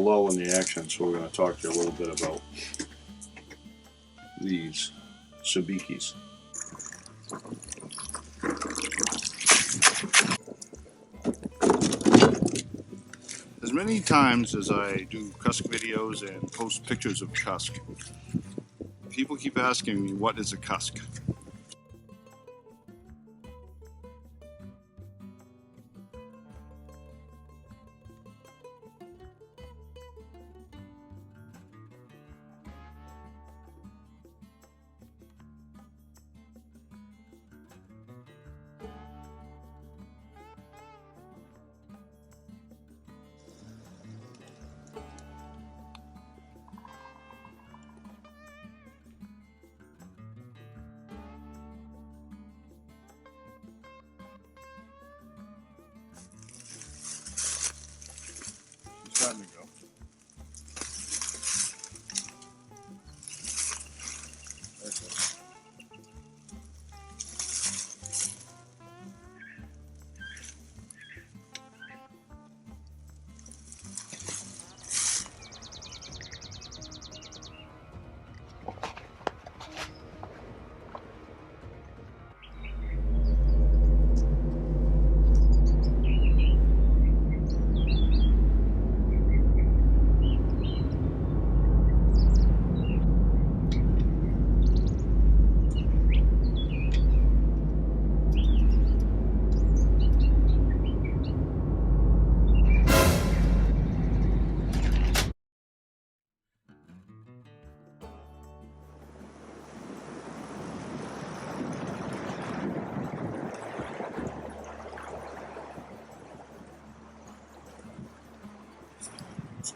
low in the action, so we're going to talk to you a little bit about these sabikis. As many times as I do Cusk videos and post pictures of Cusk, people keep asking me, what is a Cusk? Starting to go.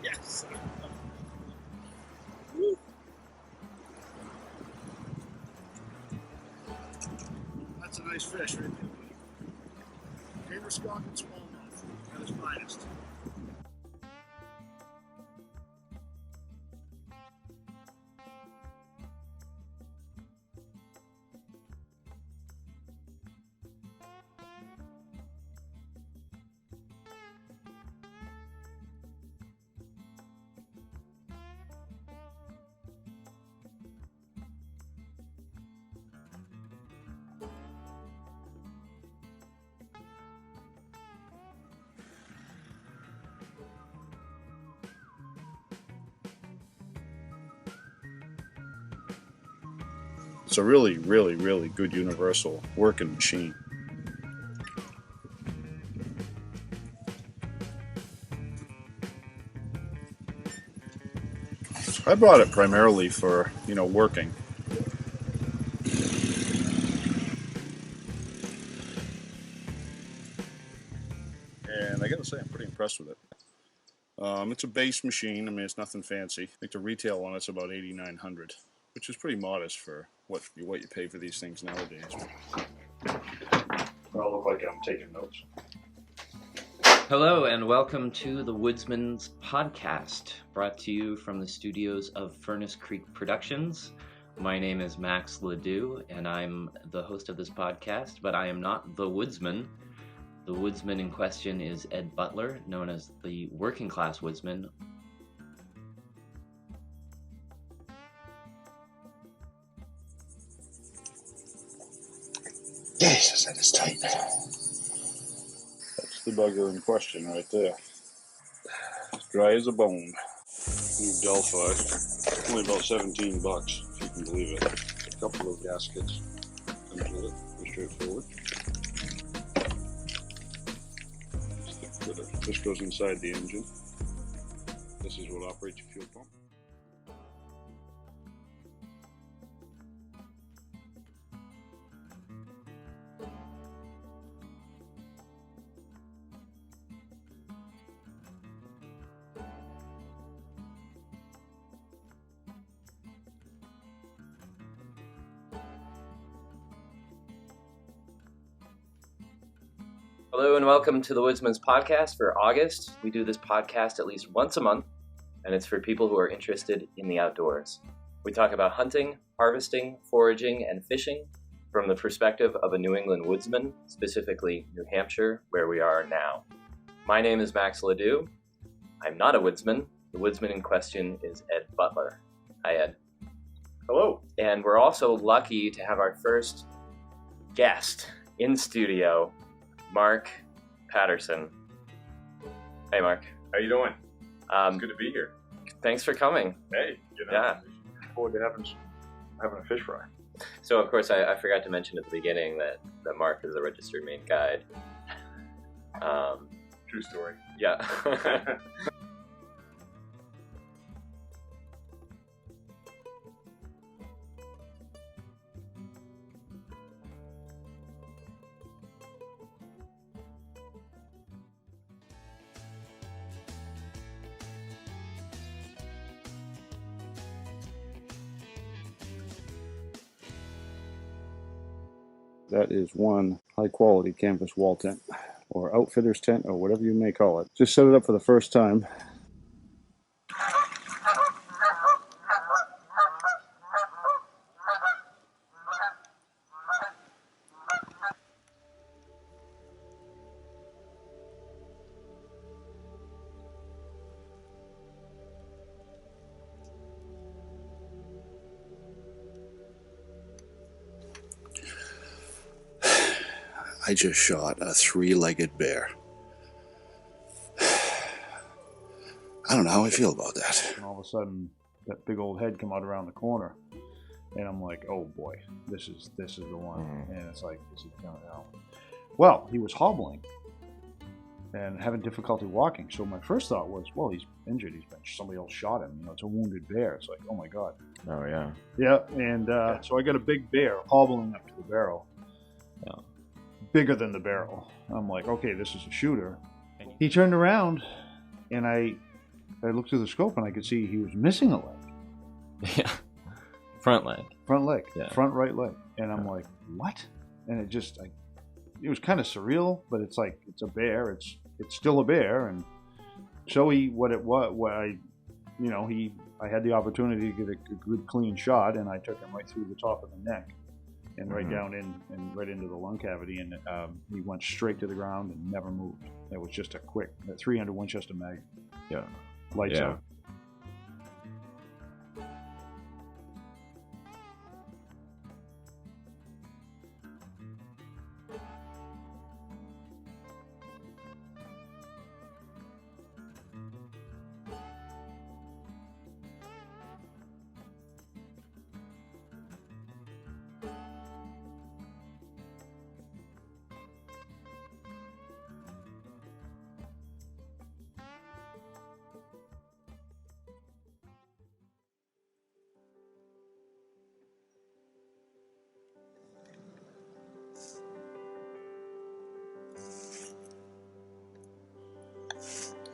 Yes. That's a nice fish right there. Androscoggin smallmouth at his finest. It's a really, really, really good universal working machine. I bought it primarily for, working. And I gotta say, I'm pretty impressed with it. It's a base machine. I mean, it's nothing fancy. I think the retail on it's about $8,900, which is pretty modest for what you pay for these things nowadays. I'll look like I'm taking notes. Hello and welcome to the Woodsman's Podcast, brought to you from the studios of Furnace Creek Productions. My name is Max Ledoux, and I'm the host of this podcast, but I am not the woodsman. The woodsman in question is Ed Butler, known as the Working Class Woodsman. Jesus, that is tight. That's the bugger in question right there. As dry as a bone. New Delphi. Only about $17, if you can believe it. A couple of gaskets. Comes with it. Pretty straightforward. This goes inside the engine. This is what operates your fuel pump. Hello and welcome to the Woodsman's Podcast for August. We do this podcast at least once a month, and it's for people who are interested in the outdoors. We talk about hunting, harvesting, foraging, and fishing from the perspective of a New England woodsman, specifically New Hampshire, where we are now. My name is Max Ledoux. I'm not a woodsman, The woodsman in question is Ed Butler. Hi, Ed. Hello. And we're also lucky to have our first guest in studio, Marc Patterson. Hey, Marc. How you doing? It's good to be here. Thanks for coming. Hey, Yeah. Looking forward to having a fish fry. So, of course, I forgot to mention at the beginning that Marc is a registered Maine guide. True story. Yeah. That is one high-quality canvas wall tent, or outfitter's tent, or whatever you may call it. Just set it up for the first time. I just shot a three-legged bear. I don't know how I feel about that. And all of a sudden, that big old head come out around the corner, and I'm like, "Oh boy, this is the one." And it's like, "This is going out." Well, he was hobbling and having difficulty walking. So my first thought was, "Well, he's injured. Somebody else shot him. It's a wounded bear." It's like, "Oh my god." Oh yeah. Yeah, and so I got a big bear hobbling up to the barrel. Bigger than the barrel. I'm like, okay, this is a shooter. He turned around, and I looked through the scope, and I could see he was missing a leg. Yeah. Front leg. Front leg. Yeah. Front right leg. And I'm like, what? And it was kind of surreal, but it's like, it's a bear. It's still a bear. And so I had the opportunity to get a good clean shot, and I took him right through the top of the neck. And right down and right into the lung cavity, and he went straight to the ground and never moved. It was just a quick 300 Winchester mag. Yeah, lights out.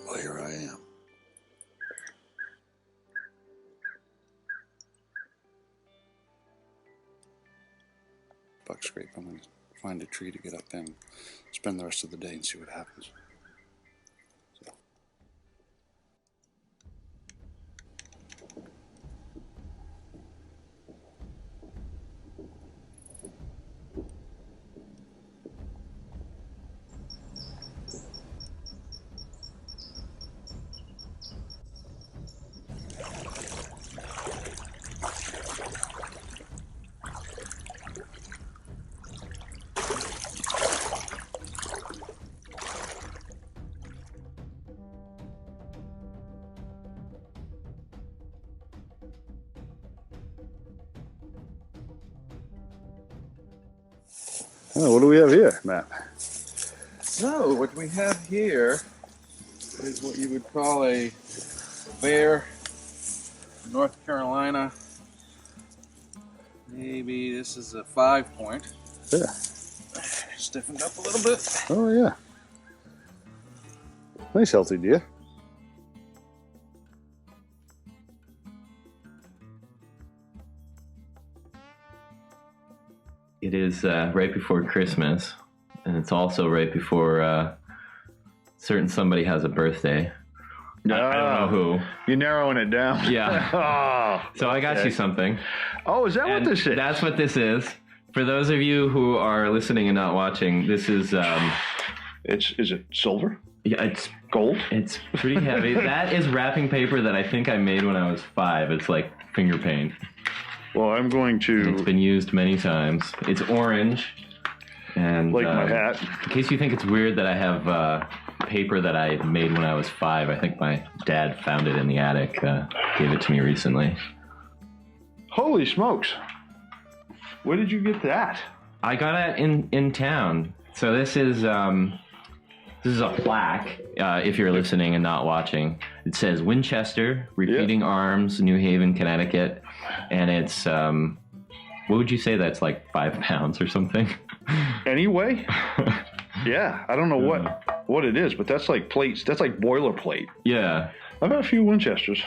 Well, here I am. Buck scrape. I'm going to find a tree to get up there and spend the rest of the day and see what happens. Oh, what do we have here, Matt? So what we have here is what you would call a bear, North Carolina. Maybe this is a 5-point. Yeah. Stiffened up a little bit. Oh, yeah. Nice healthy deer. It is right before Christmas, and it's also right before certain somebody has a birthday. I don't know who. You're narrowing it down. Yeah. Oh, so I got you something. Oh, is that And what this is? That's what this is. For those of you who are listening and not watching, this is... Is it silver? Yeah, it's Gold? it's pretty heavy. That is wrapping paper that I think I made when I was 5. It's like finger paint. Well, I'm going It's to been used many times. It's orange. And like my hat. in case you think it's weird that I have paper that I made when I was 5, I think my dad found it in the attic. Gave it to me recently. Holy smokes! Where did you get that? I got it in town. So this is a plaque. If you're listening and not watching, it says Winchester Repeating Arms, New Haven, Connecticut, and it's what would you say that's like 5 pounds or something? Anyway, yeah, I don't know what it is, but that's like plates. That's like boilerplate. Yeah, I've got a few Winchesters.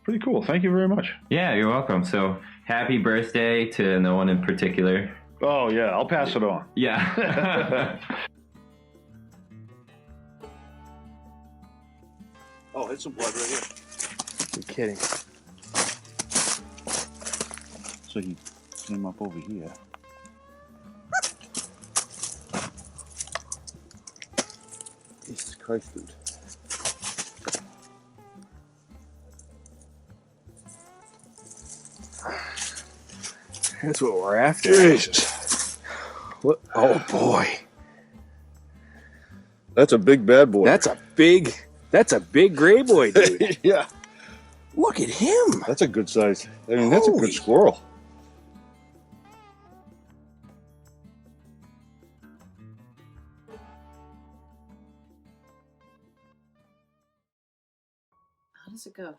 Pretty cool. Thank you very much. Yeah, you're welcome. So happy birthday to no one in particular. Oh yeah, I'll pass it on. Yeah. Oh, it's some blood right here. You're kidding. So he came up over here. Jesus Christ, dude. That's what we're after. Jesus. What? Oh boy. That's a big bad boy. That's a big gray boy, dude. Yeah. Look at him. That's a good size. I mean, that's a Holy. good squirrel. How does it go?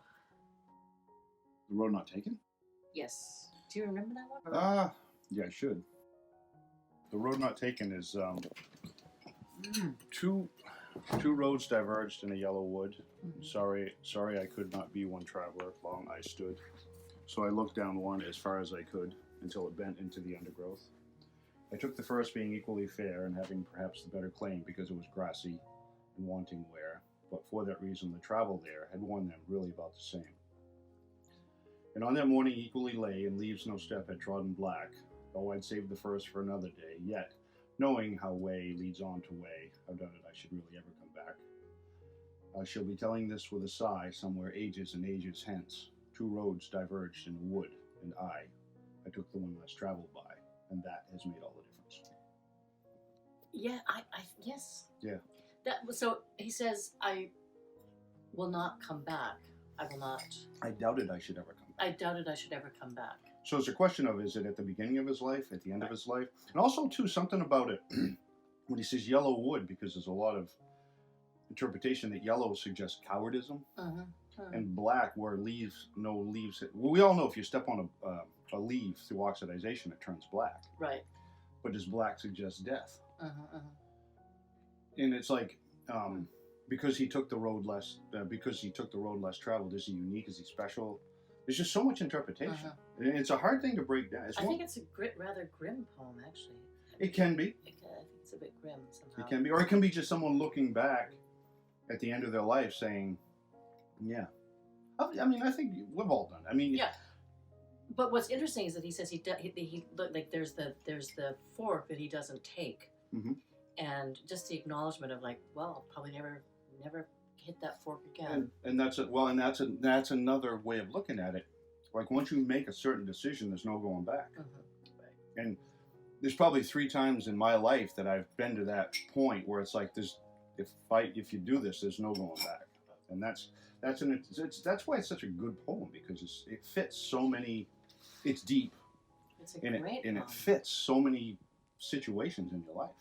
The road not taken? Yes. Do you remember that one? Yeah, I should. The road not taken is two roads diverged in a yellow wood. Sorry, I could not be one traveler. Long I stood. So I looked down one as far as I could until it bent into the undergrowth. I took the first being equally fair and having perhaps the better claim because it was grassy and wanting wear, but for that reason the travel there had worn them really about the same. And on that morning equally lay, and leaves no step had trodden black, though I'd saved the first for another day, yet, knowing how way leads on to way, how doubted I should really ever come back. I shall be telling this with a sigh, somewhere ages and ages hence. 2 roads diverged in a wood, and I took the one less traveled by, and that has made all the difference. Yeah, yes. Yeah. So he says, I will not come back. I will not. I doubted I should ever come back. I doubted I should ever come back. So it's a question of, is it at the beginning of his life, at the end of his life? And also, too, something about it, when he says yellow wood, because there's a lot of interpretation that yellow suggests cowardice, and black, where no leaves. Well, we all know if you step on a leaf through oxidization, it turns black. Right. But does black suggest death? And it's like, because he took the road less traveled, is he unique? Is he special? There's just so much interpretation. And it's a hard thing to break down. I think it's a rather grim poem, actually. It can be. I think it's a bit grim somehow. It can be, or it can be just someone looking back at the end of their life saying, "Yeah." I mean, I think we've all done it. I mean, yeah. But what's interesting is that he says he like there's the fork that he doesn't take, and just the acknowledgement of like, well, I'll probably never hit that fork again. And that's that's another way of looking at it. Like once you make a certain decision, there's no going back. And there's probably 3 times in my life that I've been to that point where it's like this: if you do this, there's no going back. And that's why it's such a good poem, because it fits so many. It's deep. It's a great poem. And it fits so many situations in your life.